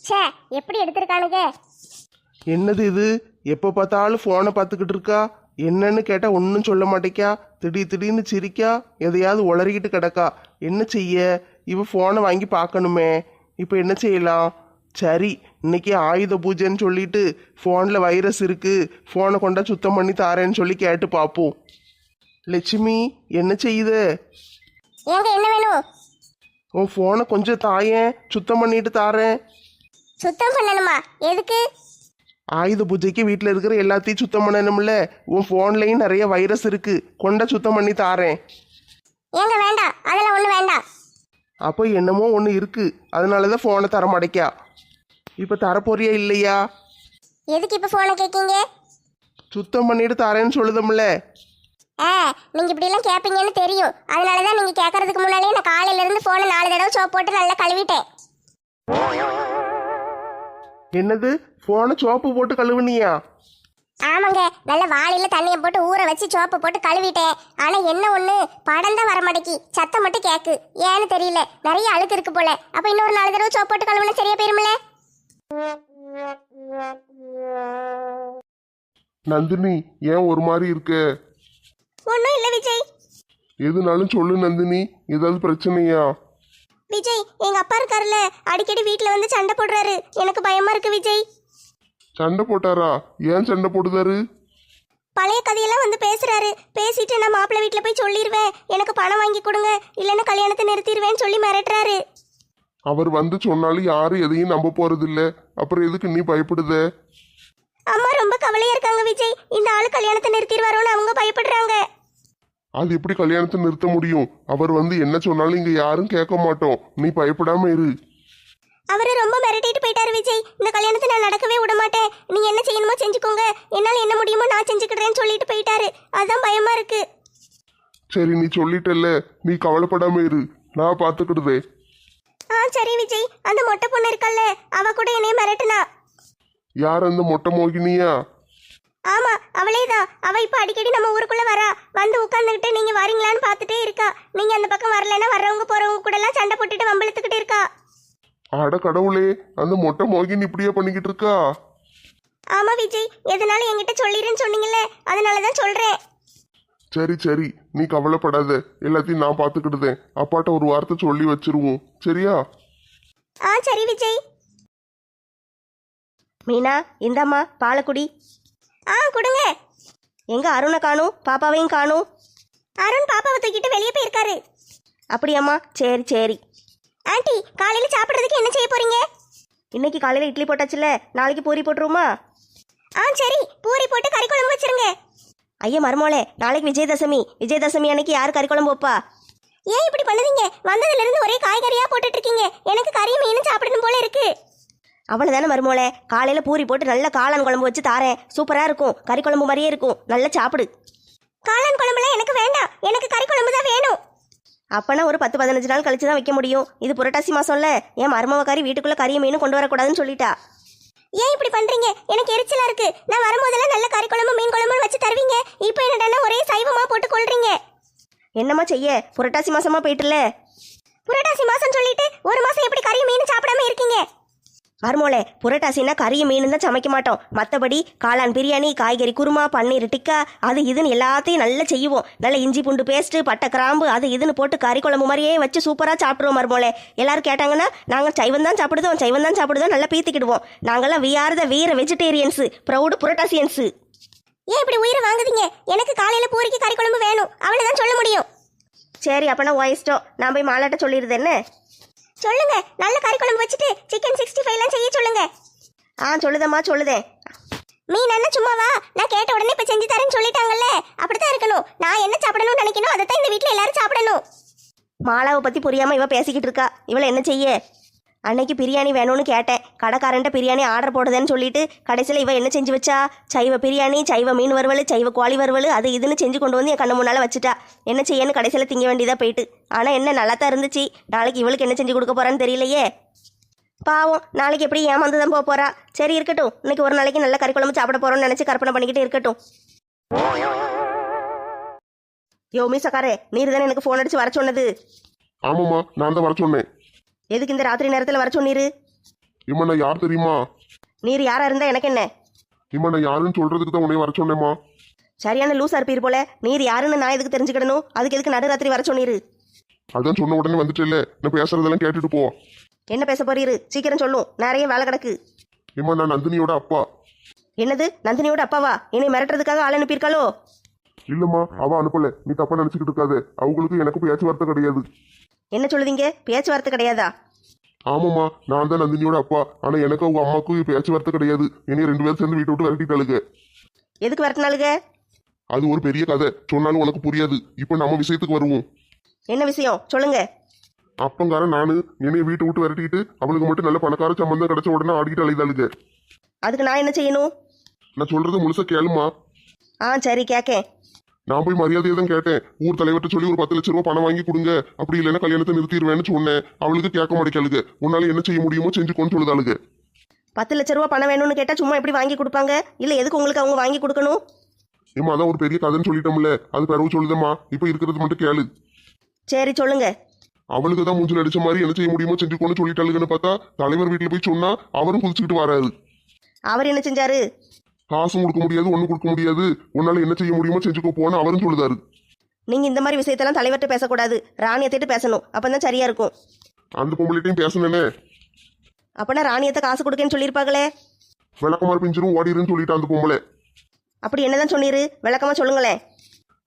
ச்சே, எப்படி எடுத்திருக்கானுங்க? என்னது இது? எப்போ பார்த்தாலும் ஃபோனை பார்த்துக்கிட்டு இருக்கா. என்னன்னு கேட்டா ஒன்றும் சொல்ல மாட்டேக்கா. திடீர்னு சிரிக்கா, எதையாவது உளறிக்கிட்டு கிடக்கா. என்ன செய்ய? இவ ஃபோனை வாங்கி பார்க்கணுமே. இப்போ என்ன செய்யலாம்? சரி, இன்னைக்கு ஆயுத பூஜைன்னு சொல்லிட்டு ஃபோனில் வைரஸ் இருக்கு, ஃபோனை கொண்டா சுத்தம் பண்ணி தாரேன்னு சொல்லி கேட்டு பார்ப்போம். லட்சுமி, என்ன செய்யுது? ஏங்க என்ன வேணும்? உன் ஃபோனை கொஞ்சம் தாயேன், சுத்தம் பண்ணிட்டு தாரேன். சுத்தம் பண்ணணுமா? எதுக்கு? ஆயுத பூஜைக்கு வீட்டில் இருக்கிற எல்லாத்தையும் சுத்தம் பண்ணணும்ல. உன் ஃபோன்லேயும் நிறைய வைரஸ் இருக்கு, கொண்டா சுத்தம் பண்ணி தாரேன். ஏங்க வேண்டாம், அதெல்லாம் ஒன்றும் வேண்டாம். அப்போ என்னமோ ஒன்று இருக்கு, அதனால தான் ஃபோனை தர மாட்டேக்கா. இப்போ தரப்போறியா இல்லையா? எதுக்கு இப்போ ஃபோனை கேட்கீங்க? சுத்தம் பண்ணிட்டு தரேன்னு சொல்லுதம்ல. நீங்கள் இப்படிலாம் கேட்பீங்கன்னு தெரியும். அதனால தான் நீங்கள் கேட்கறதுக்கு முன்னாலே நான் காலையிலேருந்து ஃபோனை 4 தடவை சோப் போட்டு நல்லா கழுவிட்டேன். என்னது? ஃபோனை சோப்பு போட்டு கழுவுனியா? ஆமாங்க, நல்ல வாளியில் தண்ணியை போட்டு ஊற வச்சு சோப்பை போட்டு கழுவிட்டேன். ஆனால் என்ன ஒன்று, படம் தான் வர மாட்டேக்கி, சத்தம் மட்டும் கேட்கு. ஏன்னு தெரியல, நிறைய அழுக்கு இருக்கு போல. அப்போ இன்னொரு 4 தடவை சோப் போட்டு கழுவுனா சரியா போயிருமில்ல? நந்தினி, ஏன் ஒரு மாதிரி இருக்க? ஒன்றும் இல்லை விஜய். எதுனாலும் சொல்லு நந்தினி, ஏதாவது பிரச்சனையா? விஜய், எங்கள் அப்பா இருக்காருல்ல, அடிக்கடி வீட்டில் வந்து சண்டை போடுறாரு. எனக்கு பயமா இருக்கு விஜய். சண்டை போட்டாரா? ஏன் சண்டை போடுதாரு? பழைய கதையெல்லாம் வந்து பேசுறாரு. பேசிட்டு நான் மாப்பிள்ளை வீட்டில் போய் சொல்லிடுவேன், எனக்கு பணம் வாங்கி கொடுங்க, இல்லைன்னா கல்யாணத்தை நிறுத்திடுவேன்னு சொல்லி மிரட்டுறாரு. அவர் வந்து சொன்னாலும் யாரும் எதையும் நம்ப போறதில்ல. அப்புறம் எதுக்கு நீ பயப்படுத? அம்மா ரொம்ப கவலையா இருக்காங்க விஜய். இந்த ஆளு கல்யாணத்தை நிறுத்திடுவாரோன்னு அவங்க பயப்படுறாங்க. அது எப்படி கல்யாணத்தை நிறுத்த முடியும்? அவர் வந்து என்ன சொன்னாலும் இங்க யாரும் கேட்க மாட்டோம். நீ பயப்படாம இரு. அவரை ரொம்ப மிரட்டிட்டு போயிட்டாரு விஜய். இந்த கல்யாணத்தை நான் நடக்கவே விட மாட்டேன், நீங்க என்ன செய்யணுமோ செஞ்சுக்கோங்க, என்னால் என்ன முடியுமோ நான் செஞ்சுக்கிடுறேன்னு சொல்லிட்டு போயிட்டாரு. அதான் பயமா இருக்கு. சரி, நீ சொல்லிட்டல்ல, நீ கவலைப்படாம இரு, நான் பாத்துக்கிடுதே. சரி விஜய், அந்த மொட்டை பொண்ணு இருக்கல்ல, அவ கூட என்னைய மிரட்டுனா. யார் அந்த மொட்டை மோகினியா? ஆமா, அவளே தான். அவ இப்ப அடிக்கடி நம்ம ஊருக்குள்ள வரா. வந்து உட்கார்ந்துகிட்டு நீங்க வரீங்களான்னு பார்த்துட்டே இருக்கா. நீங்க அந்த பக்கம் வரலன்னா வர்றவங்க போறவங்க கூட எல்லாம் சண்டை போட்டுட்டு வம்பிழுத்துக்கிட்டு இருக்கா. அட கடவுளே, அந்த மொட்டை மோகினி இப்படியே பண்ணிக்கிட்டு இருக்கா? ஆமா விஜய், எதனால என்கிட்ட சொல்லிருன்னு சொன்னீங்கல்ல, அதனாலதான் சொல்றேன். சரி சரி, நீ கவலைப்படாத, எல்லாத்தையும் நான் பாத்துக்கிடுதேன். அப்பாட்ட ஒரு வார்த்தை சொல்லி வச்சிருவோம், சரியா? சரி விஜய். மீனா, இந்தாம்மா பாலக்குடி. கொடுங்க. எங்க அருணை காணும், பாப்பாவையும் காணும். அருண் பாப்பாவை தூக்கிட்டு வெளியே போயிருக்காரு. அப்படியாம்மா? சரி சரி. ஆண்டி, காலையில சாப்பிட்றதுக்கு என்ன செய்ய போறீங்க? இன்னைக்கு காலையில் இட்லி போட்டாச்சுல, நாளைக்கு பூரி போட்டுருவோமா? சரி, பூரி போட்டு கறி குழம்பு வச்சிருங்க. ஐயா மருமோளே, நாளைக்கு விஜயதசமி. விஜயதசமி அன்னைக்கு யார் கறி குழம்பு வைப்பா? ஏன் இப்படி பண்ணுவீங்க? வந்ததுல இருந்து ஒரே காய்கறியா போட்டுட்டு இருக்கீங்க. எனக்கு கறி மீன் சாப்பிடணும் போல இருக்கு. அவ்வளோதானே மருமோளே, காலையில் பூரி போட்டு நல்ல காளான் குழம்பு வச்சு தாரேன். சூப்பராக இருக்கும், கறி குழம்பு மாதிரியே இருக்கும், நல்லா சாப்பிடு. காளான் குழம்புலாம் எனக்கு வேண்டாம், எனக்கு கறி குழம்பு தான் வேணும். அப்பனா ஒரு 10-15 நாள் கழிச்சு தான் வைக்க முடியும். இது புரட்டாசி மாசம்ல, என் மருமவக்காரி வீட்டுக்குள்ள கறியை மீனும் கொண்டு வரக்கூடாதுன்னு சொல்லிட்டா. ஏன் இப்படி பண்றீங்க? எனக்கு எரிச்சலா இருக்கு. நான் வரும்போதெல்லாம் நல்ல கறி குழம்பு மீன் குழம்பு வச்சு தருவீங்க. இப்போ என்னடா ஒரே சைவமா போட்டு கொள்றீங்க. என்னம்மா செய்ய, புரட்டாசி மாசமா போயிட்டுல. புரட்டாசி மாசம் சொல்லிட்டு ஒரு மாசம் எப்படி கறி மீன் சாப்பிடாம இருக்கீங்க? மருமோளே, புரட்டாசின்னா கறியை மீன் தான் சமைக்க மாட்டோம். மற்றபடி காளான் பிரியாணி, காய்கறி குருமா, பன்னீர் டிக்கா, அது இதுன்னு எல்லாத்தையும் நல்லா செய்வோம். நல்ல இஞ்சி பூண்டு பேஸ்ட்டு, பட்டை கிராம்பு, அது இதுன்னு போட்டு கறி குழம்பு மாதிரியே வச்சு சூப்பராக சாப்பிடுவோம் மருமோளே. எல்லாரும் கேட்டாங்கன்னா நாங்கள் சைவம் தான் சாப்பிடுதோம் நல்லா பீத்திக்கிடுவோம். நாங்கள்லாம் வி ஆர் த வீர வெஜிடேரியன்ஸு, ப்ரௌடு புரட்டாசியன்ஸு. ஏன் இப்படி உயிரை வாங்குதீங்க? எனக்கு காலையில பூரிக்கு கறி குழம்பு வேணும், அவ்வளவுதான் சொல்ல முடியும். சரி, அப்பனா இஷ்டம். நான் போய் மாலாட்ட சொல்லிடுது என்ன? சொல்லுங்க, நல்ல கறி குழம்பு வச்சுட்டு சிக்கன் 65 எல்லாம் செய்ய சொல்லுங்க. சொல்லுதம்மா, சொல்லுதேன். மீன் என்ன சும்மாவா? நான் கேட்ட உடனே இப்ப செஞ்சு தரேன்னு சொல்லிட்டாங்கல்ல, அப்படித்தான் இருக்கணும். நான் என்ன சாப்பிடணும்னு நினைக்கணும், அதைத்தான் இந்த வீட்டுல எல்லாரும் சாப்பிடணும். மாலாவை பத்தி புரியாம இவ பேசிக்கிட்டு இருக்கா. இவளை என்ன செய்ய? அன்னைக்கு பிரியாணி வேணும்னு கேட்டேன், கடைக்காரன்ட்ட பிரியாணி ஆர்டர் போடுதேன்னு சொல்லிட்டு கடைசியில் இவ என்ன செஞ்சு வச்சா? சைவ பிரியாணி, சைவ மீன் வறுவல், சைவ கோழி வறுவல், அது இதுன்னு செஞ்சு கொண்டு வந்து என் கண்ணு முன்னால் வச்சுட்டா. என்ன செய்யன்னு கடைசியில் திங்க வேண்டியதாக போயிட்டு. ஆனால் என்ன நல்லா தான் இருந்துச்சு. நாளைக்கு இவளுக்கு என்ன செஞ்சு கொடுக்க போறான்னு தெரியலையே. பாவம், நாளைக்கு எப்படி ஏமாந்து தான் போக போறா. சரி இருக்கட்டும், இன்னைக்கு ஒரு நாளைக்கு நல்ல கறி குழம்பு சாப்பிட போறோம்னு நினைச்சு கற்பனை பண்ணிக்கிட்டு இருக்கட்டும். யோ மீசக்காரே, நீர் தானே எனக்கு ஃபோன் அடிச்சு வர சொன்னது? ஆமாம்மா, நான் தான் வர சொன்னேன். எதுக்கு இந்த ராத்திரி நேரத்தில் வர சொன்னீரு? இம்மா நான் யார் தெரியுமா? நீர் யாரா இருந்தா எனக்கு என்ன? இம்மா நான் யாருன்னு சொல்றதுக்கு தான் உன்னைய வர சொன்னேம்மா. சரியான லூசா இருப்பீர் போல. நீர் யாருன்னு நான் எதுக்கு தெரிஞ்சுக்கிடணும்? அதுக்கு எதுக்கு நடுராத்திரி வர சொன்னீரு? அதான் சொன்ன உடனே வந்துட்டேல்ல, நான் பேசுறதெல்லாம் கேட்டுட்டு போ. என்ன பேச போறீரு? சீக்கிரம் சொல்லும், நிறைய வேலை கிடக்கு. இம்மா நான் நந்தினியோட அப்பா. என்னது, நந்தினியோட அப்பாவா? என்னை மிரட்டுறதுக்காக ஆள் அனுப்பியிருக்காளோ? இல்லம்மா, அவ அனுப்பல. நீ தப்பா நினைச்சுக்கிட்டு இருக்காது. அவங்களுக்கு எனக்கு பேச்சுவார்த்தை கிடையாது. என்ன சொல்லுதீங்க? பேச்சுவார்த்தை கிடையாதா? ஆமாம்மா, நான் தான் நந்தினியோட அப்பா. ஆனா எனக்கு அவங்க அம்மாவுக்கும் பேச்சுவார்த்தை கிடையாது. என்னைய 2 பேரும் சேர்ந்து வீட்டை விட்டு விரட்டிட்டாளுங்க. எதுக்கு விரட்டினாளுங்க? அது ஒரு பெரிய கதை, சொன்னாலும் உனக்கு புரியாது. இப்போ நம்ம விஷயத்துக்கு வருவோம். என்ன விஷயம் சொல்லுங்க. அப்பங்காரன் நானு என்னைய வீட்டை விட்டு விரட்டிட்டு அவளுக்கு மட்டும் நல்ல பணக்கார சம்பந்தம் கிடைச்ச உடனே ஆடிக்கிட்டு அழைதாளுங்க. அதுக்கு நான் என்ன செய்யணும்? நான் சொல்றது முழுசா கேளுமா. சரி கேக்கேன். நான் போய் மரியாதையை தான் கேட்டேன். ஊர் தலைவர்கிட்ட சொல்லி ஒரு 10 லட்ச ரூபா பணம் வாங்கி கொடுங்க, அப்படி இல்லைன்னா கல்யாணத்தை நிறுத்திடுவேன்னு சொன்னேன். அவளுக்கு கேட்க மாட்டேக்காளுங்க. உன்னால என்ன செய்ய முடியுமோ செஞ்சுக்கோன்னு சொல்லுதாளுங்க. 10 லட்ச ரூபா பணம் வேணும்னு கேட்டா சும்மா எப்படி வாங்கி கொடுப்பாங்க? இல்ல எதுக்கு உங்களுக்கு அவங்க வாங்கி கொடுக்கணும்? ஏமா அதான் ஒரு பெரிய கதைன்னு சொல்லிட்டோம்ல, அது பிறகு சொல்லுதம்மா. இப்போ இருக்கிறது மட்டும் கேளு. சரி சொல்லுங்க. அவளுக்கு தான் மூஞ்சில் அடிச்ச மாதிரி என்ன செய்ய முடியுமோ செஞ்சுக்கோன்னு சொல்லிட்டாளுங்கன்னு பார்த்தா தலைவர் வீட்டில் போய் சொன்னா அவரும் குதிச்சுக்கிட்டு வராது. அவர் என்ன செஞ்சாரு? காசும் கொடுக்க முடியாது, ஒன்றும் கொடுக்க முடியாது. உன்னால என்ன செய்ய முடியுமோ செஞ்சுக்கோ போன்னு அவரும் சொல்லுதாரு. நீங்க இந்த மாதிரி விஷயத்தெல்லாம் தலைவர்கிட்ட பேசக்கூடாது, ராணியத்திட்டு பேசணும். அப்பதான் சரியா இருக்கும். அந்த பொம்பளைட்டையும் பேசணுன்னே. அப்பனா ராணியத்தை காசு கொடுக்கன்னு சொல்லியிருப்பாங்களே. விளக்கமாறு பிஞ்சிரும் ஓடிருன்னு சொல்லிட்டு அந்த பொம்பளை. அப்படி என்னதான் சொன்னீரு? விளக்கமா சொல்லுங்களேன்.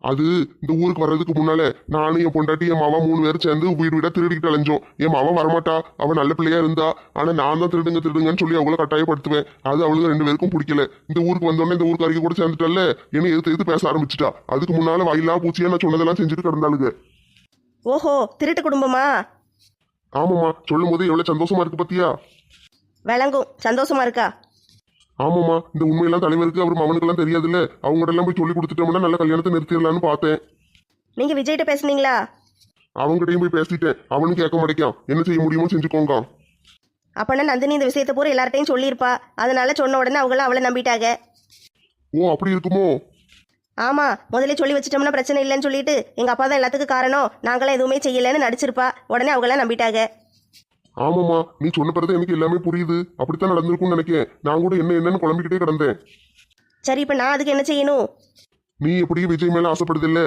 அது இந்த ஊருக்கு வர்றதுக்கு முன்னால நானும் என் பொண்டாட்டி என் மாவா 3 பேரும் சேர்ந்து வீடு வீடா திருடிக்கிட்டு அலைஞ்சோம். என் மாவா வரமாட்டா, அவன் நல்ல பிள்ளையா இருந்தா. ஆனா நான் தான் திருடுங்கன்னு சொல்லி அவங்கள கட்டாயப்படுத்துவேன். அது அவளுக்கு 2 பேருக்கும் பிடிக்கல. இந்த ஊருக்கு வந்தோடனே இந்த ஊருக்கு அறிக்கை கூட சேர்ந்துட்டால என்னை எதிர்த்து பேச ஆரம்பிச்சுட்டா. அதுக்கு முன்னால வாயிலா பூச்சியா நான் சொன்னதெல்லாம் செஞ்சுட்டு கிடந்தாளுங்க. ஓஹோ, திருட்டு குடும்பமா? ஆமாம்மா, சொல்லும் போது எவ்வளவு சந்தோஷமா இருக்கு பத்தியா? விளங்கும். சந்தோஷமா இருக்கா? ஆமாம்மா, இந்த உண்மையெல்லாம் தலைவருக்கு அவர் மகனுக்கெல்லாம் தெரியாதுல்ல. அவங்ககிட்ட எல்லாம் போய் சொல்லி கொடுத்துட்டோம்னா நல்ல கல்யாணத்தை நிறுத்திடலான்னு பார்த்தேன். நீங்க விஜய்கிட்ட பேசுனீங்களா? அவங்ககிட்டயும் போய் பேசிட்டேன். அவனும் கேட்க மாட்டேக்கான். என்ன செய்ய முடியுமோ செஞ்சுக்கோங்க. அப்பனா நந்தினி இந்த விஷயத்தை பூரா எல்லார்ட்டையும் சொல்லியிருப்பா. அதனால சொன்ன உடனே அவங்களும் அவளை நம்பிட்டாங்க. ஓ, அப்படி இருக்குமோ? ஆமா, முதல்ல சொல்லி வச்சிட்டோம்னா பிரச்சனை இல்லைன்னு சொல்லிட்டு எங்க அப்பா தான் எல்லாத்துக்கும் காரணம், நாங்களாம் எதுவுமே செய்யலைன்னு நடிச்சிருப்பா. உடனே அவங்களாம் நம்பிட்டாங்க. ஆமாம்மா, நீ சொன்ன பிறகு எனக்கு எல்லாமே புரியுது. அப்படித்தான் நடந்திருக்கும்னு நினைக்கிறேன். நான் கூட என்னன்னு குழம்பிக்கிட்டே கிடந்தேன். சரி, இப்ப நான் அதுக்கு என்ன செய்யணும்? நீ எப்படியும் விஜய் மேல ஆசைப்படுதில்ல?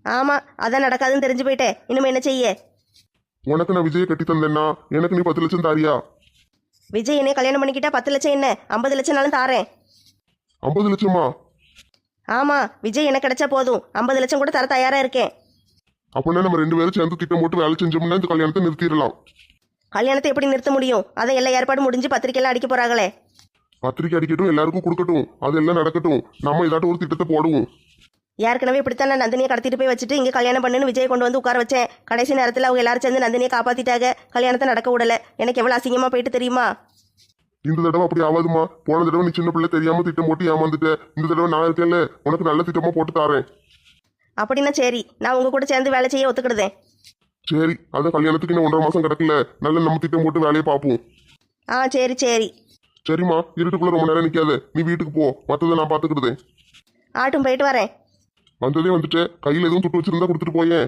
ஆமா, அதான் நடக்காதுன்னு தெரிஞ்சு போயிட்டேன். இனிமே என்ன செய்ய? உனக்கு நான் விஜயை கட்டி தந்தேன்னா எனக்கு நீ 10 லட்சம் தாரியா? விஜய் என்னை கல்யாணம் பண்ணிக்கிட்டா 10 லட்சம் என்ன 50 லட்சம்னாலும் தாரேன். 50 லட்சமா? ஆமா, விஜய் எனக்கு கிடைச்சா போதும். 50 லட்சம் கூட தர தயாரா இருக்கேன். அப்படின்னா நம்ம 2 பேரும் சேர்ந்து திட்டம் போட்டு வேலை செஞ்சோம்னா இந்த கல்யாணத்தை நிறுத்திடலாம். கல்யாணத்தை எப்படி நிறுத்த முடியும்? அதை எல்லா ஏற்பாடும் முடிஞ்சு பத்திரிக்கைலாம் அடிக்க போறாங்களே. பத்திரிக்கை அடிக்கட்டும், எல்லாருக்கும் கொடுக்கட்டும், அதெல்லாம் நடக்கட்டும். நம்ம ஏதாட்டும் ஒரு திட்டத்தை போடுவோம். ஏற்கனவே இப்படித்தான் நான் நந்தினியை கடத்திட்டு போய் வச்சுட்டு இங்கே கல்யாணம் பண்ணுன்னு விஜய் கொண்டு வந்து உட்கார வச்சேன். கடைசி நேரத்தில் அவங்க எல்லாரும் சேர்ந்து நந்தினியை காப்பாத்திட்டாங்க. கல்யாணத்தை நடக்க விடல. எனக்கு எவ்வளவு அசிங்கமா போயிட்டு தெரியுமா? இந்த தடவை அப்படி ஆகாதுமா. போன தடவை நீ சின்ன பிள்ளை தெரியாம திட்டம் போட்டு ஏமாந்துட்ட. இந்த தடவை நான் இருக்கேன்ல, உனக்கு நல்ல திட்டமா போட்டு தாரேன். அப்படின்னா சரி, நான் உங்க கூட சேர்ந்து வேலை செய்ய ஒத்துக்கிடுதேன். சரி, அதான் கல்யாணத்துக்கு இன்னும் 1.5 மாசம் கிடக்கல. நல்ல நம்ம திட்டம் போட்டு வேலையை பார்ப்போம். சரி சரி. சரிம்மா, இருட்டுக்குள்ள ரொம்ப நேரம் நிக்காத. நீ வீட்டுக்கு போ, மற்றதை நான் பார்த்துக்கிடுதேன். ஆட்டும் போயிட்டு வரேன். வந்ததே வந்துட்டு கையில் எதுவும் துட்டு வச்சிருந்தா கொடுத்துட்டு போயேன்.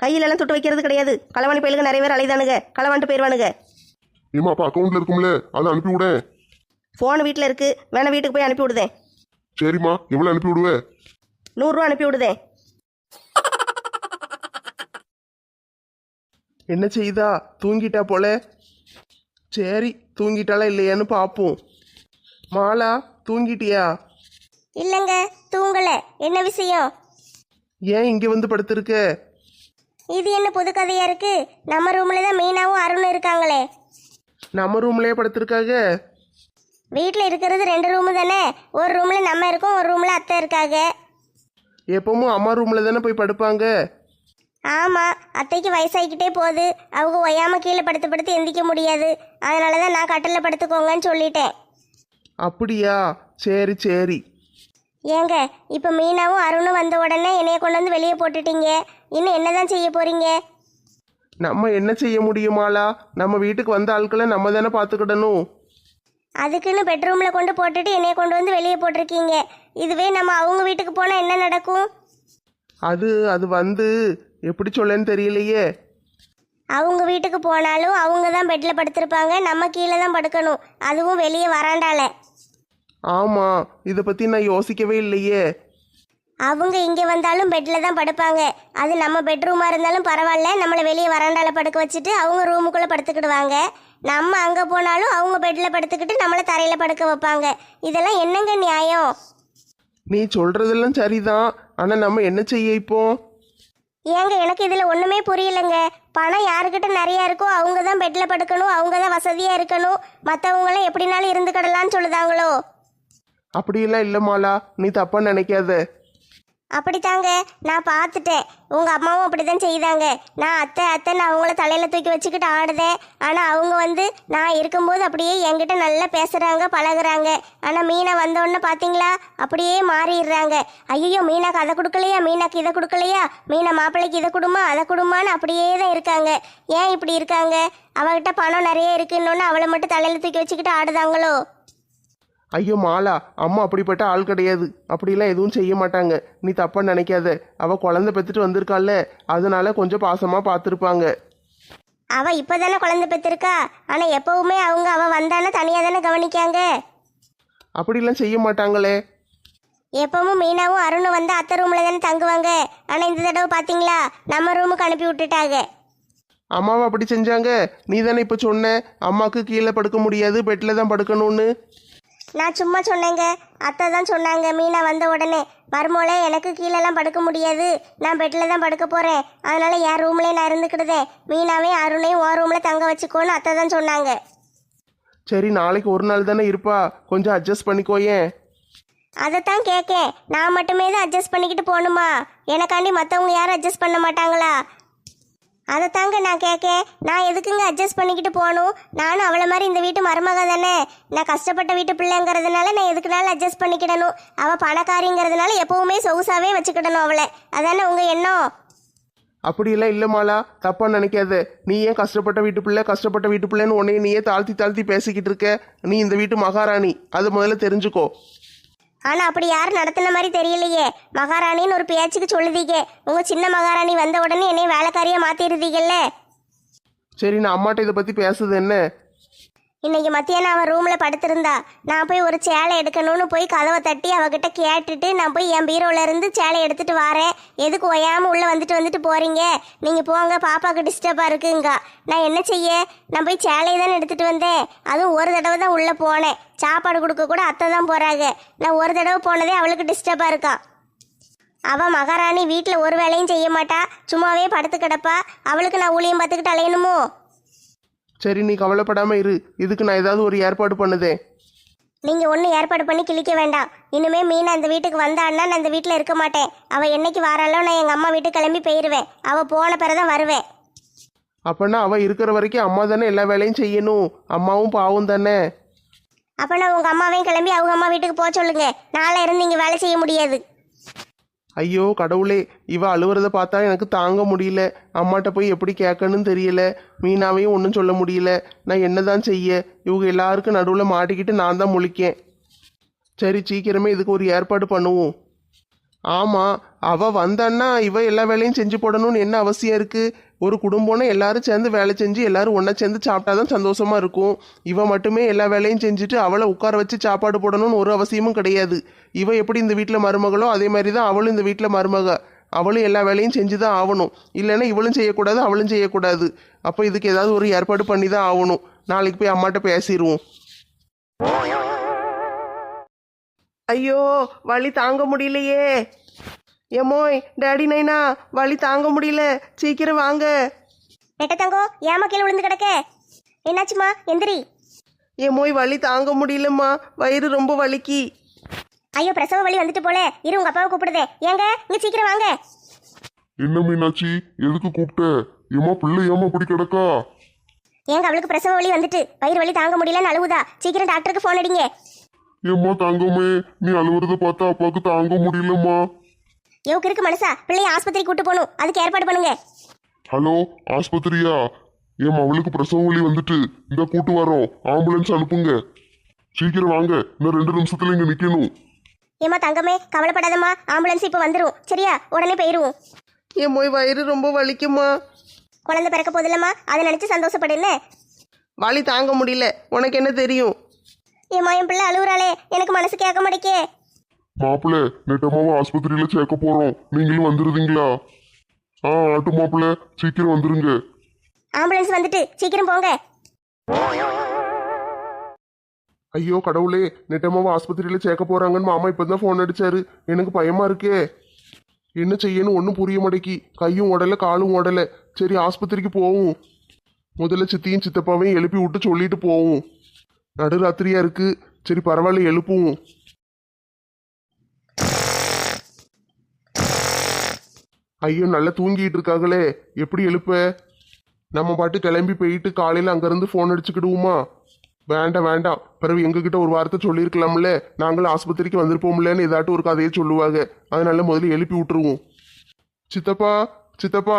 கையிலெல்லாம் துட்டு வைக்கிறது கிடையாது. களவாணி பயிலுக்கு நிறைய பேர் அலைதானுங்க. களவான்ட்டு போயிடுவானுங்க. ஏமா அப்பா அக்கௌண்ட்ல இருக்கும்ல, அதை அனுப்பி விட. ஃபோன் வீட்டில் இருக்கு, வேணா வீட்டுக்கு போய் அனுப்பி விடுதேன். சரிம்மா, எவ்வளோ அனுப்பி விடுவே? 100 ரூபா அனுப்பி விடுதேன். என்ன செய்தா? தூங்கிட்டா போல. சரி, தூங்கிட்டாளா இல்லையான்னு பார்ப்போம். மாலா, தூங்கிட்டியா? இல்லைங்க, தூங்கல. என்ன விஷயம்? ஏன் இங்கே வந்து படுத்திருக்க? இது என்ன புது கதையா இருக்கு? நம்ம ரூம்ல தான் மீனாவும் அருணும் இருக்காங்களே. நம்ம ரூம்லயே படுத்திருக்காங்க. வீட்டில் இருக்கிறது 2 ரூமு தானே. ஒரு ரூம்ல நம்ம இருக்கோம், ஒரு ரூம்ல அத்தை இருக்காங்க. எப்பவும் அம்மா ரூம்ல தானே போய் படுப்பாங்க. ஆமாம், அத்தைக்கு வயசாகிக்கிட்டே போகுது. அவங்க ஒய்யாம கீழே படுத்து படுத்து எந்திக்க முடியாது. அதனால தான் நான் கட்டில் படுத்துக்கோங்கன்னு சொல்லிட்டேன். அப்படியா? சரி சரி. ஏங்க, இப்போ மீனாவும் அருணும் வந்த உடனே என்னைய கொண்டு வந்து வெளியே போட்டுட்டீங்க. இன்னும் என்னதான் செய்ய போறீங்க? நம்ம என்ன செய்ய முடியுமாலா? நம்ம வீட்டுக்கு வந்த ஆட்களை நம்ம தானே பார்த்துக்கிடணும். அதுக்குன்னு பெட்ரூமில் கொண்டு போட்டுட்டு என்னைய கொண்டு வந்து வெளியே போட்டிருக்கீங்க. இதுவே நம்ம அவங்க வீட்டுக்கு போனால் என்ன நடக்கும்? அது வந்து எப்படி சொல்லன்னு தெரியலையே. அவங்க வீட்டுக்கு போனாலும் அவங்க தான் பெட்டில் படுத்திருப்பாங்க, நம்ம கீழே தான் படுக்கணும், அதுவும் வெளியே வராண்டால. ஆமாம், இதை பற்றி நான் யோசிக்கவே இல்லையே. அவங்க இங்கே வந்தாலும் பெட்டில் தான் படுப்பாங்க. அது நம்ம பெட்ரூமாக இருந்தாலும் பரவாயில்ல, நம்மளை வெளியே வராண்டால படுக்க வச்சுட்டு அவங்க ரூமுக்குள்ளே படுத்துக்கிடுவாங்க. நம்ம அங்கே போனாலும் அவங்க பெட்டில் படுத்துக்கிட்டு நம்மளை தரையில் படுக்க வைப்பாங்க. இதெல்லாம் என்னங்க நியாயம்? நீ சொல்கிறதெல்லாம் சரிதான், ஆனால் நம்ம என்ன செய்ய இப்போ? ஏங்க எனக்கு இதில் ஒன்றுமே புரியலைங்க. பணம் யாருக்கிட்ட நிறையா இருக்கோ அவங்க தான் பெட்டில் படுக்கணும், அவங்க தான் வசதியாக இருக்கணும், மற்றவங்களாம் எப்படினாலும் இருந்துக்கிடலான்னு சொல்லுதாங்களோ? அப்படியெல்லாம் இல்லை மாலா, நீ தப்பாக நினைக்காத. அப்படித்தாங்க, நான் பார்த்துட்டேன். உங்கள் அம்மாவும் அப்படி தான் செய்தாங்க. நான் அத்தை அத்தைன்னு அவங்கள தலையில் தூக்கி வச்சுக்கிட்டு ஆடுதேன். ஆனால் அவங்க வந்து நான் இருக்கும்போது அப்படியே என்கிட்ட நல்லா பேசுகிறாங்க, பழகுறாங்க. ஆனால் மீனா வந்தோடனே பார்த்தீங்களா, அப்படியே மாறிடுறாங்க. ஐயோ மீனாக்கு அதை கொடுக்கலையா, மீனாக்கு இதை கொடுக்கலையா, மீனா மாப்பிள்ளைக்கு இதை கொடுமா அதை கொடுமான்னு அப்படியே தான் இருக்காங்க. ஏன் இப்படி இருக்காங்க? அவகிட்ட பணம் நிறைய இருக்குன்னொன்னு அவளை மட்டும் தலையில் தூக்கி வச்சுக்கிட்டு ஆடுதாங்களோ? ஐயோ மாலா, அம்மா அப்படிப்பட்ட ஆள் கிடையாது, அப்படிலாம் எதுவும் செய்ய மாட்டாங்க. நீ தப்பாக நினைக்காத. அவள் குழந்தை பெற்றுட்டு வந்திருக்காள்ல, அதனால கொஞ்சம் பாசமாக பார்த்துருப்பாங்க. அவள் இப்போ தானே குழந்தை பெற்றிருக்கா, ஆனால் எப்போவுமே அவள் வந்தானே தனியாக தானே கவனிக்காங்க. அப்படிலாம் செய்ய மாட்டாங்களே. எப்பவும் மீனாவும் அருணும் வந்து அத்தை ரூமில் தானே தங்குவாங்க. ஆனால் இந்த தடவை பார்த்தீங்களா, நம்ம ரூமுக்கு அனுப்பி விட்டுட்டாங்க. அம்மாவை அப்படி செஞ்சாங்க? நீ தானே இப்போ சொன்ன அம்மாவுக்கு கீழே படுக்க முடியாது, பெட்டில் தான் படுக்கணும்னு. நான் சும்மா சொன்னேங்க. அத்தை தான் சொன்னாங்க மீனா வந்த உடனே, மருமோளே எனக்கு கீழெல்லாம் படுக்க முடியாது, நான் பெட்டில் தான் படுக்க போகிறேன், அதனால என் ரூம்லேயே நான் இருந்துக்கிடுதேன், மீனாவையும் அருணையும் ஓ ரூமில் தங்க வச்சுக்கோன்னு அத்தை தான் சொன்னாங்க. சரி, நாளைக்கு ஒரு நாள் தானே இருப்பா, கொஞ்சம் அட்ஜஸ்ட் பண்ணிக்கோயேன். அதைத்தான் கேட்கேன். நான் மட்டுமே தான் அட்ஜஸ்ட் பண்ணிக்கிட்டு போகணுமா? எனக்காண்டி மற்றவங்க யாரும் அட்ஜஸ்ட் பண்ண மாட்டாங்களா? அதைத்தாங்க நான் கேட்கேன். நான் எதுக்குங்க அட்ஜஸ்ட் பண்ணிக்கிட்டு போகணும்? நானும் அவளை மாதிரி இந்த வீட்டு மருமக தானே. நான் கஷ்டப்பட்ட வீட்டு பிள்ளைங்கிறதுனால நான் எதுக்குனாலும் அட்ஜஸ்ட் பண்ணிக்கிடணும். அவள் பணக்காரிங்கிறதுனால எப்பவுமே சொகுசாவே வச்சுக்கிடணும் அவளை. அதானே உங்கள் எண்ணம்? அப்படியெல்லாம் இல்லை மாலா, தப்பாக நினைக்காத. நீ ஏன் கஷ்டப்பட்ட வீட்டு பிள்ளைன்னு உன்னைய நீயே தாழ்த்தி தாழ்த்தி பேசிக்கிட்டு இருக்க? நீ இந்த வீட்டு மகாராணி, அது முதல்ல தெரிஞ்சுக்கோ. ஆனால் அப்படி யாரும் நடத்தின மாதிரி தெரியலையே. மகாராணின்னு ஒரு பேச்சுக்கு சொல்லுதீங்க. உங்கள் சின்ன மகாராணி வந்த உடனே என்னை வேலைக்காரியாக மாற்றிடுதீங்கல்ல. சரி, நான் அம்மாட்ட இதை பற்றி பேசுது என்ன? இன்னைக்கு மத்தியானம் அவன் ரூமில் படுத்திருந்தா. நான் போய் ஒரு சேலை எடுக்கணும்னு போய் கதவை தட்டி அவகிட்ட கேட்டுட்டு நான் போய் என் பீரோல இருந்து சேலை எடுத்துட்டு வரேன். எதுக்கு ஒயாமல் உள்ளே வந்துட்டு போறீங்க? நீங்கள் போங்க, பாப்பாவுக்கு டிஸ்டர்பாக இருக்குங்க. நான் என்ன செய்ய? நான் போய் சேலையை தானே எடுத்துட்டு வந்தேன். அதுவும் ஒரு தடவை தான் உள்ளே போனேன். சாப்பாடு கொடுக்க கூட அத்தை தான் போகிறாங்க. நான் ஒரு தடவை போனதே அவளுக்கு டிஸ்டர்பாக இருக்கான். அவள் மகாராணி வீட்டில் ஒரு வேலையும் செய்ய மாட்டா, சும்மாவே படுத்து கிடப்பா. அவளுக்கு நான் ஊழியம் பார்த்துக்கிட்டு அலையணுமோ? சரி, நீ கவலைப்படாமல் இரு, இதுக்கு நான் ஏதாவது ஒரு ஏற்பாடு பண்ணுதேன். நீங்கள் ஒன்றும் ஏற்பாடு பண்ணி கிழிக்க வேண்டாம். இனிமேல் மீனா இந்த வீட்டுக்கு வந்தான்னா நான் இந்த வீட்டில் இருக்க மாட்டேன். அவள் என்னைக்கு வராளோ நான் எங்கள் அம்மா வீட்டுக்கு கிளம்பி போயிடுவேன். அவள் போன பிறதான் வருவேன். அப்போனா அவள் இருக்கிற வரைக்கும் அம்மா தானே எல்லா வேலையும் செய்யணும். அம்மாவும் பாவம் தானே. அப்போ நான் உங்கள் அம்மாவையும் கிளம்பி அவங்க அம்மா வீட்டுக்கு போக சொல்லுங்க. நாளை இருந்து இங்கே வேலை செய்ய முடியாது. ஐயோ கடவுளே, இவ அழுவுறத பார்த்தா எனக்கு தாங்க முடியல. அம்மாட்ட போய் எப்படி கேட்கணும்னு தெரியல. மீனாவையும் ஒன்றும் சொல்ல முடியல. நான் என்னதான் செய்ய? இவங்க எல்லாருக்கும் நடுவில் மாட்டிக்கிட்டு நான் தான் முழிக்கேன். சரி, சீக்கிரமே இதுக்கு ஒரு ஏற்பாடு பண்ணுவோம். ஆமாம், அவள் வந்தான்னா இவ எல்லா வேலையும் செஞ்சு போடணும்னு என்ன அவசியம் இருக்குது? ஒரு குடும்பம்னா எல்லாரும் சேர்ந்து வேலை செஞ்சு எல்லாரும் ஒன்றா சேர்ந்து சாப்பிட்டாதான் சந்தோஷமா இருக்கும். இவ மட்டுமே எல்லா வேலையும் செஞ்சுட்டு அவளை உட்கார வச்சு சாப்பாடு போடணும்னு ஒரு அவசியமும் கிடையாது. இவ எப்படி இந்த வீட்டில் மருமகளோ அதே மாதிரி தான் அவளும் இந்த வீட்டில் மருமக. அவளும் எல்லா வேலையும் செஞ்சு தான் ஆகணும். இல்லைன்னா இவளும் செய்யக்கூடாது, அவளும் செய்யக்கூடாது. அப்போ இதுக்கு ஏதாவது ஒரு ஏற்பாடு பண்ணி தான் ஆகணும். நாளைக்கு போய் அம்மாட்ட பேசிடுவோம். ஐயோ, வலி தாங்க முடியலையே. ஏமோய், டேடி நைனா, வலி தாங்க முடியல, சீக்கிரம் வாங்க. நெட்ட தங்கோ, ஏமா கீழே விழுந்து கிடக்க? என்னாச்சுமா? எந்திரி. ஏமோய், வலி தாங்க முடியலம்மா, வயிறு ரொம்ப வலிக்கி. ஐயோ, பிரசவ வலி வந்துட்டு போல. இரு உங்க அப்பாவை கூப்பிடுதே. ஏங்க இங்க சீக்கிரம் வாங்க. என்ன மீனாட்சி, எதுக்கு கூப்பிட்ட? ஏமா பிள்ளை ஏமா இப்படி கிடக்கா? ஏங்க அவளுக்கு பிரசவ வலி வந்துட்டு வயிறு வலி தாங்க முடியலன்னு அழுவுதா. சீக்கிரம் டாக்டருக்கு ஃபோன் அடிங்க. ஏம்மா தங்கமே, நீ அழுவுறத பார்த்தா அப்பாவுக்கு தாங்க முடியலம்மா. யோக்கு இருக்கு மனசா, பிள்ளைய ஆஸ்பத்திரி கூட்டு போகணும். அதுக்கு ஏற்பாடு பண்ணுங்க. ஹலோ, ஆஸ்பத்திரியா? ஏம்மா அவளுக்கு பிரசவ வலி வந்துட்டு, இந்த கூட்டு வரோம், ஆம்புலன்ஸ் அனுப்புங்க. சீக்கிரம் வாங்க, இன்னும் 2 நிமிஷத்துல இங்க நிக்கணும். ஏமா தங்கமே, கவலைப்படாதம்மா, ஆம்புலன்ஸ் இப்போ வந்துடும். சரியா? உடனே போயிடுவோம். ஏமோய், வயிறு ரொம்ப வலிக்குமா. குழந்தை பிறக்க போதில்லம்மா, அதை நினைச்சு சந்தோஷப்படு என்ன. வலி தாங்க முடியல, உனக்கு என்ன தெரியும்? ஏம்மா என் பிள்ளை அழுகுறாளே, எனக்கு மனசு கேட்க மாட்டேக்கே. மாப்பிள்ள நெட்டமாவை ஆஸ்பத்திரியில சேர்க்க போறோம், நீங்களும் வந்துருதீங்களா? ஆட்டு மாப்பிள்ள, சீக்கிரம் வந்துருங்க. ஆம்புலன்ஸ் வந்துட்டு சீக்கிரம் போங்க. ஐயோ கடவுளே, நெட்டமாவை ஆஸ்பத்திரியில சேர்க்க போறாங்கன்னு மாமா இப்பதான் ஃபோன் அடிச்சாரு. எனக்கு பயமா இருக்கே. என்ன செய்யணும் ஒன்றும் புரிய மாட்டேக்கி. கையும் உடல காலும் உடல. சரி ஆஸ்பத்திரிக்கு போவோம். முதல்ல சித்தியும் சித்தப்பாவையும் எழுப்பி விட்டு சொல்லிட்டு போவோம். நடுராத்திரியா இருக்கு. சரி பரவாயில்ல, எழுப்புவோம். ஐயோ நல்லா தூங்கிட்டு இருக்காங்களே, எப்படி எழுப்ப? நம்ம பாட்டு கிளம்பி போயிட்டு காலையில் அங்கேருந்து ஃபோன் அடிச்சுக்கிடுவோமா? வேண்டாம் வேண்டாம், பிறகு எங்ககிட்ட ஒரு வார்த்தை சொல்லியிருக்கலாம்ல, நாங்களும் ஆஸ்பத்திரிக்கு வந்திருப்போம்லன்னு ஏதாட்டும் ஒரு கதையை சொல்லுவாங்க. அதனால முதல்ல எழுப்பி விட்டுருவோம். சித்தப்பா சித்தப்பா.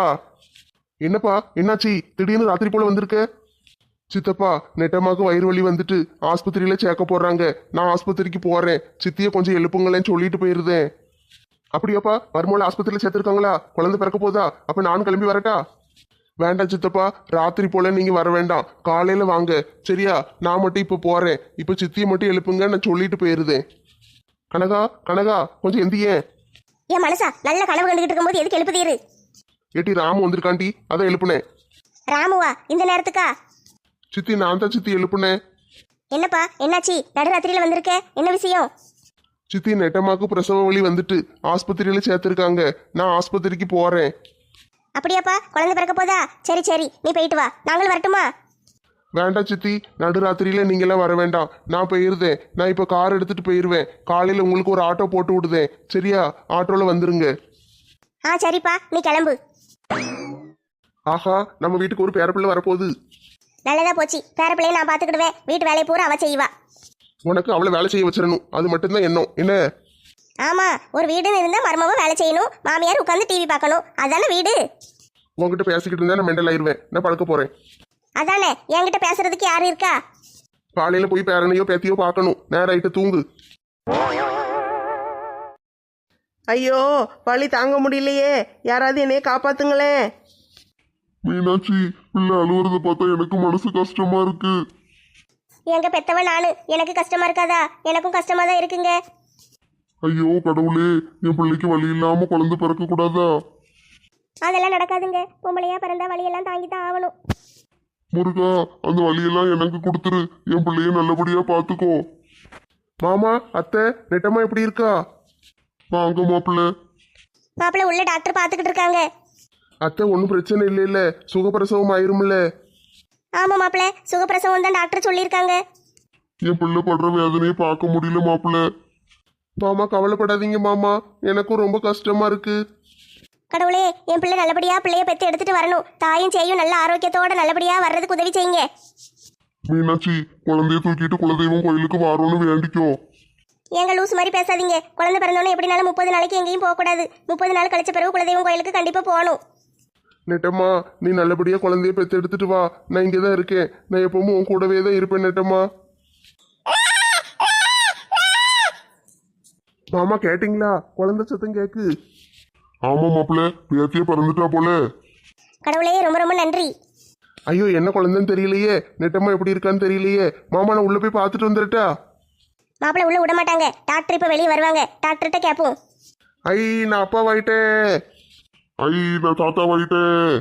என்னப்பா என்னாச்சு? திடீர்னு ராத்திரி போல வந்திருக்க? சித்தப்பா, நெட்டமாக்கு வயிறு வலி வந்துட்டு ஆஸ்பத்திரியில சேர்க்க போறாங்க. நான் ஆஸ்பத்திரிக்கு போறேன், சித்தியை கொஞ்சம் எழுப்புங்களேன்னு சொல்லிட்டு போயிருந்தேன். அப்படியாப்பா, மறுமூல ஆஸ்பத்திரியில சேர்த்துருக்காங்களா? குழந்தை பிறக்க போதா? அப்ப நானும் கிளம்பி வரட்டா? வேண்டாம் சித்தப்பா, ராத்திரி போல நீங்க வர வேண்டாம், காலையில வாங்க சரியா? நான் மட்டும் இப்ப போறேன். இப்ப சித்தியை மட்டும் எழுப்புங்க, நான் சொல்லிட்டு போயிருந்தேன். கனகா கனகா, கொஞ்சம் எந்தியே. என் மனசா நல்ல கனவு கண்டுகிட்டு இருக்கும்போது எதுக்கு எழுப்புதீரு? ஏட்டி ராமு வந்திருக்காண்டி, அதான் எழுப்புனேன். ராமுவா இந்த நேரத்துக்கா? சித்தி நான் தான் சித்தி எழுப்புனேன். என்னப்பா என்னாச்சு? நடுராத்திரியில வந்திருக்க, என்ன விஷயம்? சித்தி நெட்டமாக்கு பிரசவ வலி வந்துட்டு ஆஸ்பத்திரியில சேர்த்திருக்காங்க. நான் ஆஸ்பத்திரிக்கு போறேன். அப்படியாப்பா, குழந்தை பிறக்க போதா? சரி சரி, நீ போயிட்டு வா, நாங்களும் வரட்டுமா? வேண்டாம் சித்தி, நடுராத்திரியில நீங்களாம் வர வேண்டாம், நான் போயிருந்தேன். நான் இப்போ கார் எடுத்துட்டு போயிருவேன். காலையில் உங்களுக்கு ஒரு ஆட்டோ போட்டு விடுதேன் சரியா? ஆட்டோவில் வந்துருங்க. சரிப்பா, நீ கிளம்பு. ஆஹா, நம்ம வீட்டுக்கு ஒரு பேரப்பிள்ளை வரப்போகுது. நல்லதா போச்சு, பேர பிள்ளைய நான் பார்த்துக்கிடுவேன். வீட்டு வேலையை பூரா அவ செய்வா. உனக்கு அவளை வேலை செய்ய வச்சிடணும், அது மட்டும்தான் எண்ணம் என்ன? ஆமா, ஒரு வீடுன்னு இருந்தா மருமவும் வேலை செய்யணும், மாமியார் உட்காந்து டிவி பார்க்கணும். அதானே வீடு. உங்ககிட்ட பேசிக்கிட்டு இருந்தா நான் மெண்டல் ஆயிருவேன். நான் படுக்க போறேன். அதானே, என்கிட்ட பேசுறதுக்கு யாரு இருக்கா? காலையில போய் பேரனையோ பேத்தியோ பார்க்கணும். நேரம் ஆயிட்டு, தூங்கு. ஐயோ, வலி தாங்க முடியலையே, யாராவது என்னைய காப்பாத்துங்களேன். மீனாட்சி, பிள்ளை அழுவுறத பார்த்தா எனக்கு மனசு கஷ்டமா இருக்கு. எங்க பெத்தவன் நானு, எனக்கு கஷ்டமா இருக்காதா? எனக்கும் கஷ்டமா தான் இருக்குங்க. ஐயோ கடவுளே, என் பிள்ளைக்கு வலி இல்லாம குழந்தை பிறக்க கூடாதா? அதெல்லாம் நடக்காதுங்க. பொம்பளையா பிறந்தா வழியெல்லாம் தாங்கி தான் ஆகணும். முருகா, அந்த வலியெல்லாம் எனக்கு கொடுத்துரு, என் பிள்ளைய நல்லபடியா பாத்துக்கோ. மாமா அத்தை, நெட்டமா எப்படி இருக்கா? வாங்க மாப்பிள்ள. மாப்பிள்ள உள்ள டாக்டர் பார்த்துக்கிட்டு இருக்காங்க. அத்தை ஒன்றும் பிரச்சனை இல்லை இல்ல, சுகப்பிரசவம் ஆயிரும்ல? ஆமா மாப்பிள்ள, சுகப்பிரசவம் தான் டாக்டர் சொல்லியிருக்காங்க. என் பிள்ளை படுற வேதனையை பார்க்க முடியல மாப்பிள்ள. மாமா கவலைப்படாதீங்க மாமா, எனக்கும் ரொம்ப கஷ்டமா இருக்கு. கடவுளே, என் பிள்ளை நல்லபடியா பிள்ளைய பெத்து எடுத்துட்டு வரணும். தாயும் செய்யும் நல்ல ஆரோக்கியத்தோட நல்லபடியா வர்றதுக்கு உதவி செய்யுங்க. மீனாட்சி, குழந்தைய தூக்கிட்டு குலதெய்வம் கோயிலுக்கு வாரோன்னு வேண்டிக்கோ. ஏங்க லூஸ் மாதிரி பேசாதீங்க. குழந்தை பிறந்தோன்னே எப்படினாலும் 30 நாளைக்கு எங்கேயும் போகக்கூடாது. 30 நாள் கழிச்ச பிறகு குலதெய்வம் கோயிலுக்கு கண்டிப்பா போகணும். நெட்டம்மா, நீ நல்லபடியா குழந்தைய பெத்து எடுத்துட்டு வா. நான் இங்கே தான் இருக்கேன். நான் எப்பவும் உன் கூடவே தான் இருப்பேன் நெட்டம்மா. மாமா கேட்டிங்களா? குழந்தை சத்தம் கேக்கு. ஆமா மாப்பிள்ள, பேத்திய பிறந்துட்டா போல. கடவுளே, ரொம்ப ரொம்ப நன்றி. ஐயோ, என்ன குழந்தைன்னு தெரியலையே. நெட்டம்மா எப்படி இருக்கான்னு தெரியலையே. மாமா நான் உள்ள போய் பார்த்துட்டு வந்துடட்டா? மாப்பிள்ள உள்ள விட மாட்டாங்க. டாக்டர் இப்ப வெளியே வருவாங்க, டாக்டர்கிட்ட கேட்போம். ஐ, நான் அப்பாவாயிட்டேன். ஐ, நான் தாத்தாவாயிட்டேன்.